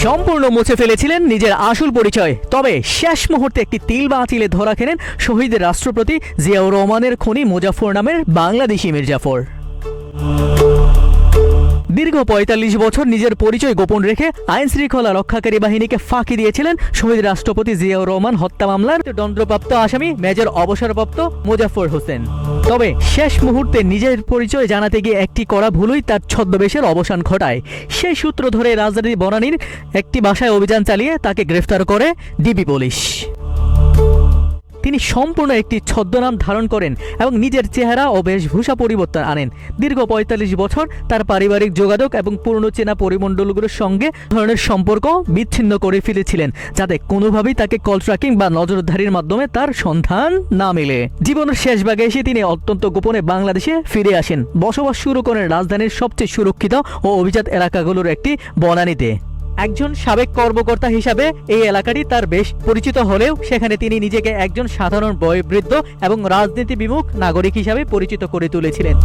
সম্পূর্ণ মুছে ফেলেছিলেন নিজের আসল পরিচয়, তবে শেষ মুহূর্তে একটি তিল বাতিলে ধরা খেলেন শহীদ রাষ্ট্রপতি জিয়াউর রহমানের খনি মুজাফফর নামের বাংলাদেশি মির্জাফর। দীর্ঘ ৪৫ বছর নিজের পরিচয় গোপন রেখে আইন শৃঙ্খলা রক্ষাকারী বাহিনীকে ফাঁকি দিয়েছিলেন শহীদ রাষ্ট্রপতি জিয়াউর রহমান হত্যা মামলার দণ্ডপ্রাপ্ত আসামি মেজর অবসরপ্রাপ্ত মুজাফফর হোসেন। তবে শেষ মুহূর্তে নিজের পরিচয় জানাতে গিয়ে একটি করা ভুলই তার ছদ্মবেশের অবসান ঘটায়। সেই সূত্র ধরে রাজধানী বনানীর একটি বাসায় অভিযান চালিয়ে তাকে গ্রেফতার করে ডিবি পুলিশ। তিনি সম্পূর্ণ একটি ছদ্মনাম ধারণ করেন এবং নিজের চেহারা ও বেশভূষা পরিবর্তন আনেন। দীর্ঘ ৪৫ বছর তার পারিবারিক যোগাযোগ এবং পুরনো চেনা পরিমণ্ডলগুলোর সঙ্গে ধরনের সম্পর্ক বিচ্ছিন্ন করে ফেলেছিলেন, যাতে কোনোভাবেই তাকে কল ট্র্যাকিং বা নজরদারির মাধ্যমে তার সন্ধান না মেলে। জীবনের শেষ ভাগে এসে তিনি অত্যন্ত গোপনে বাংলাদেশে ফিরে আসেন। বসবাস শুরু করেন রাজধানীর সবচেয়ে সুরক্ষিত ও অভিজাত এলাকাগুলোর একটি বনানীতে। একজন সাবেক কর্মকর্তা হিসাবে এই এলাকাটি তার বেশ পরিচিত হলেও সেখানে তিনি নিজেকে একজন সাধারণ বয়োবৃদ্ধ এবং রাজনীতি বিমুখ নাগরিক হিসাবে পরিচিত করে তুলেছিলেন।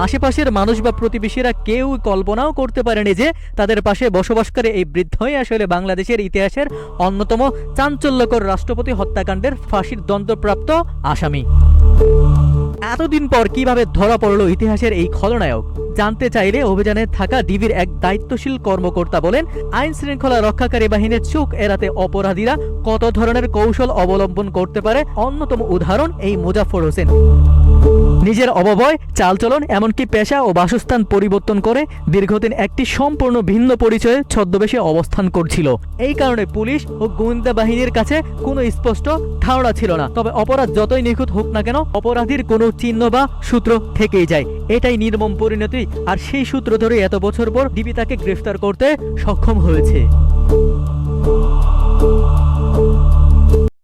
আশেপাশের মানুষ বা প্রতিবেশীরা কেউ কল্পনাও করতে পারেনি যে তাদের পাশে বসবাসকারী এই বৃদ্ধই আসলে বাংলাদেশের ইতিহাসের অন্যতম চাঞ্চল্যকর রাষ্ট্রপতি হত্যাকাণ্ডের ফাঁসির দণ্ডপ্রাপ্ত আসামি। এতদিন পর কিভাবে ধরা পড়ল ইতিহাসের এই খলনায়ক? জানতে চাইলে অভিযানে থাকা ডিবির এক দায়িত্বশীল কর্মকর্তা বলেন, আইন শৃঙ্খলা রক্ষাকারী বাহিনীর চোখ এড়াতে অপরাধীরা কত ধরনের কৌশল অবলম্বন করতে পারে অন্যতম উদাহরণ এই মুজাফফর হোসেন। নিজের অববয়, চালচলন, এমনকি পেশা ও বাসস্থান পরিবর্তন করে দীর্ঘদিন একটি সম্পূর্ণ ভিন্ন পরিচয়ে ছদ্মবেশে অবস্থান করছিল। এই কারণে পুলিশ ও গোয়েন্দা বাহিনীর কাছে কোনো স্পষ্ট ধারণা ছিল না। তবে অপরাধ যতই নিখুঁত হোক না কেন, অপরাধীর কোনো চিহ্ন বা সূত্র থেকেই যায়। এটাই নির্মম পরিণতি, আর সেই সূত্র ধরে এত বছর পর ডিবি তাকে গ্রেফতার করতে সক্ষম হয়েছে।